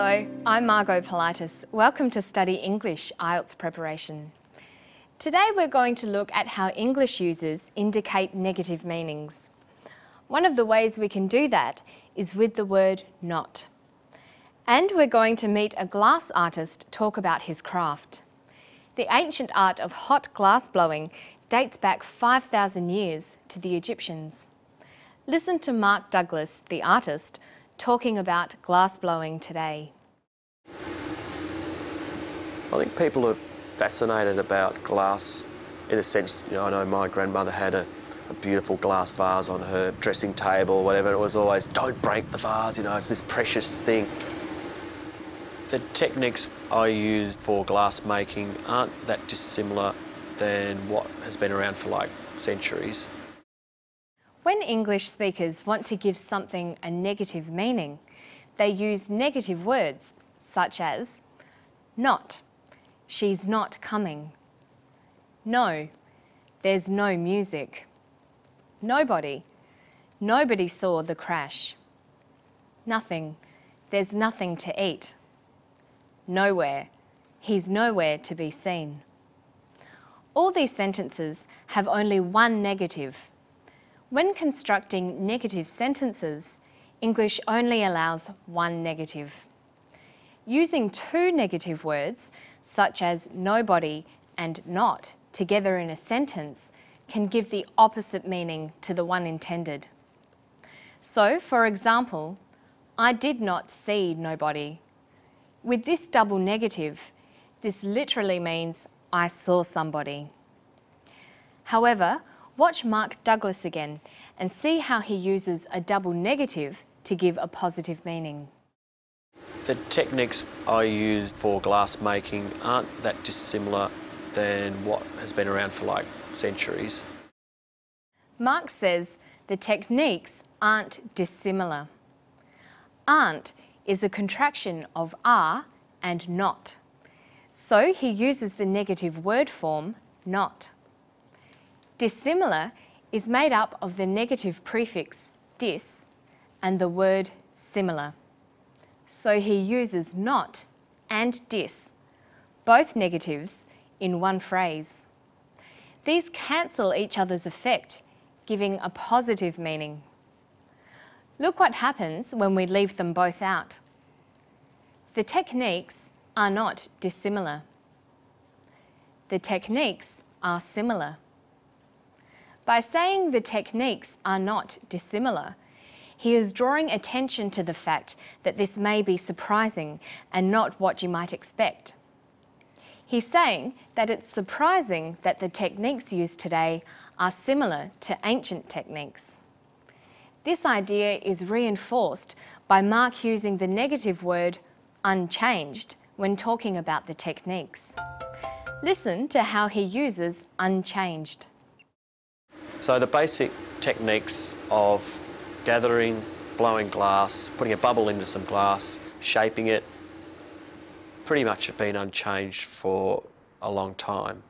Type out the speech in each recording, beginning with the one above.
Hello, I'm Margot Politis. Welcome to Study English IELTS Preparation. Today we're going to look at how English users indicate negative meanings. One of the ways we can do that is with the word not. And we're going to meet a glass artist talk about his craft. The ancient art of hot glass blowing dates back 5,000 years to the Egyptians. Listen to Mark Douglas, the artist, talking about glass blowing today. I think people are fascinated about glass in a sense, I know my grandmother had a beautiful glass vase on her dressing table or whatever. It was always, don't break the vase, it's this precious thing. The techniques I use for glass making aren't that dissimilar than what has been around for like centuries. When English speakers want to give something a negative meaning, they use negative words such as not, she's not coming, no, there's no music, nobody, nobody saw the crash, nothing, there's nothing to eat, nowhere, he's nowhere to be seen. All these sentences have only one negative. When constructing negative sentences, English only allows one negative. Using two negative words, such as nobody and not, together in a sentence can give the opposite meaning to the one intended. So, for example, I did not see nobody. With this double negative, this literally means I saw somebody. However, watch Mark Douglas again and see how he uses a double negative to give a positive meaning. The techniques I use for glass making aren't that dissimilar than what has been around for like centuries. Mark says the techniques aren't dissimilar. Aren't is a contraction of are and not. So he uses the negative word form not. Dissimilar is made up of the negative prefix dis and the word similar. So he uses not and dis, both negatives, in one phrase. These cancel each other's effect, giving a positive meaning. Look what happens when we leave them both out. The techniques are not dissimilar. The techniques are similar. By saying the techniques are not dissimilar, he is drawing attention to the fact that this may be surprising and not what you might expect. He's saying that it's surprising that the techniques used today are similar to ancient techniques. This idea is reinforced by Mark using the negative word unchanged when talking about the techniques. Listen to how he uses unchanged. So the basic techniques of gathering, blowing glass, putting a bubble into some glass, shaping it, pretty much have been unchanged for a long time.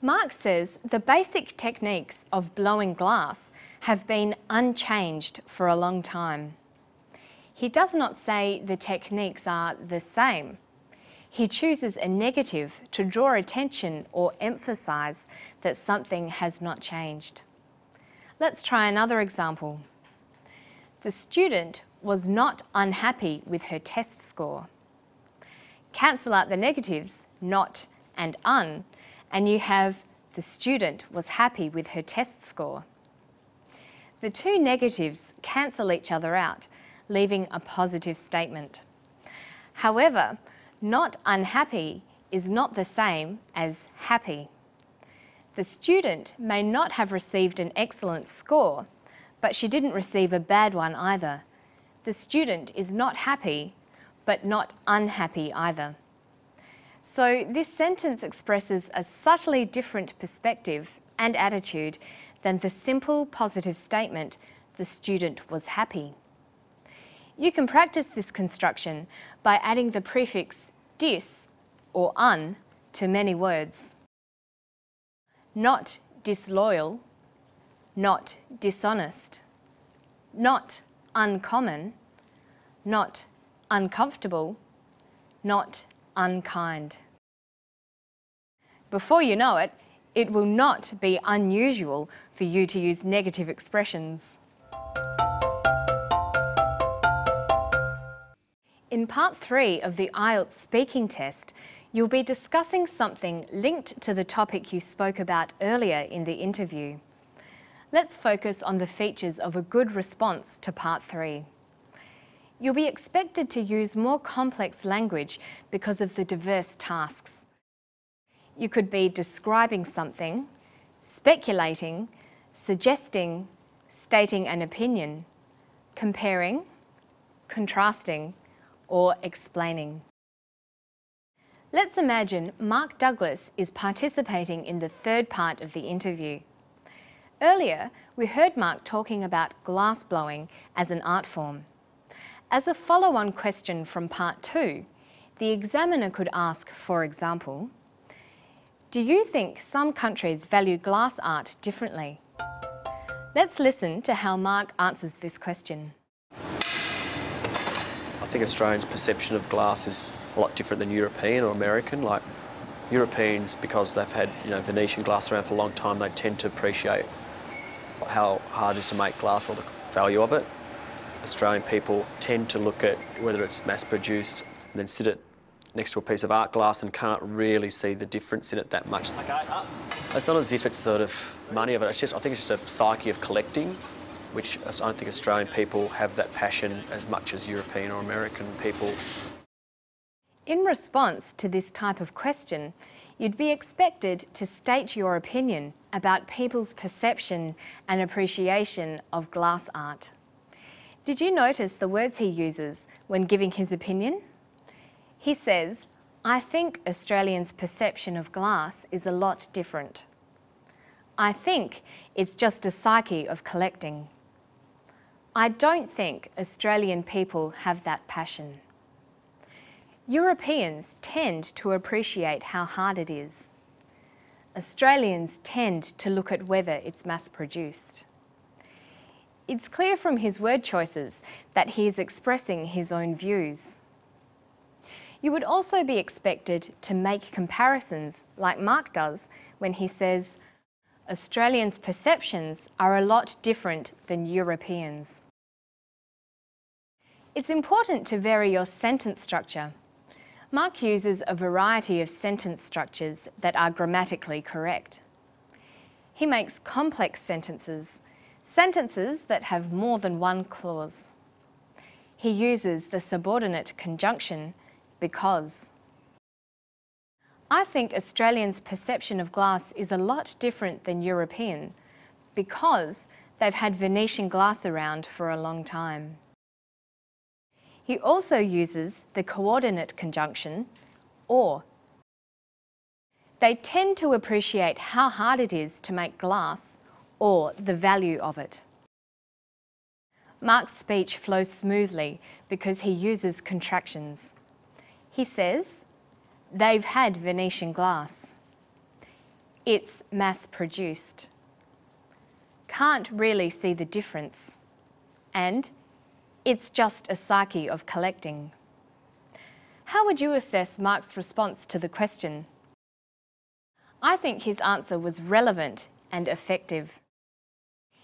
Mark says the basic techniques of blowing glass have been unchanged for a long time. He does not say the techniques are the same. He chooses a negative to draw attention or emphasise that something has not changed. Let's try another example. The student was not unhappy with her test score. Cancel out the negatives, not and un, and you have the student was happy with her test score. The two negatives cancel each other out, leaving a positive statement. However, not unhappy is not the same as happy. The student may not have received an excellent score, but she didn't receive a bad one either. The student is not happy, but not unhappy either. So this sentence expresses a subtly different perspective and attitude than the simple positive statement, the student was happy. You can practice this construction by adding the prefix dis or un to many words. Not disloyal, not dishonest, not uncommon, not uncomfortable, not unkind. Before you know it, it will not be unusual for you to use negative expressions. In part 3 of the IELTS speaking test, you'll be discussing something linked to the topic you spoke about earlier in the interview. Let's focus on the features of a good response to part 3. You'll be expected to use more complex language because of the diverse tasks. You could be describing something, speculating, suggesting, stating an opinion, comparing, contrasting, or explaining. Let's imagine Mark Douglas is participating in the third part of the interview. Earlier, we heard Mark talking about glass blowing as an art form. As a follow-on question from part 2, the examiner could ask, for example, do you think some countries value glass art differently? Let's listen to how Mark answers this question. I think Australians' perception of glass is a lot different than European or American. Like Europeans, because they've had Venetian glass around for a long time, they tend to appreciate how hard it is to make glass or the value of it. Australian people tend to look at whether it's mass-produced and then sit it next to a piece of art glass and can't really see the difference in it that much. Okay, it's not as if it's sort of money of it. I think it's just a psyche of collecting, which I don't think Australian people have that passion as much as European or American people. In response to this type of question, you'd be expected to state your opinion about people's perception and appreciation of glass art. Did you notice the words he uses when giving his opinion? He says, I think Australians' perception of glass is a lot different. I think it's just a psyche of collecting. I don't think Australian people have that passion. Europeans tend to appreciate how hard it is. Australians tend to look at whether it's mass-produced. It's clear from his word choices that he is expressing his own views. You would also be expected to make comparisons like Mark does when he says, Australians' perceptions are a lot different than Europeans. It's important to vary your sentence structure. Mark uses a variety of sentence structures that are grammatically correct. He makes complex sentences, sentences that have more than one clause. He uses the subordinate conjunction because. I think Australians' perception of glass is a lot different than European because they've had Venetian glass around for a long time. He also uses the coordinate conjunction, or. They tend to appreciate how hard it is to make glass or the value of it. Mark's speech flows smoothly because he uses contractions. He says, they've had Venetian glass. It's mass-produced. Can't really see the difference. And it's just a psyche of collecting. How would you assess Mark's response to the question? I think his answer was relevant and effective.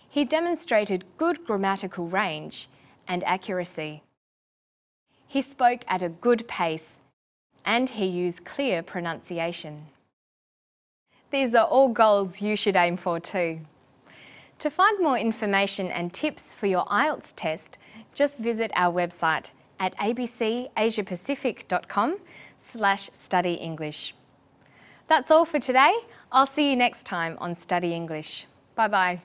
He demonstrated good grammatical range and accuracy. He spoke at a good pace and he used clear pronunciation. These are all goals you should aim for too. To find more information and tips for your IELTS test, just visit our website at abcasiapacific.com/study English. That's all for today. I'll see you next time on Study English. Bye-bye.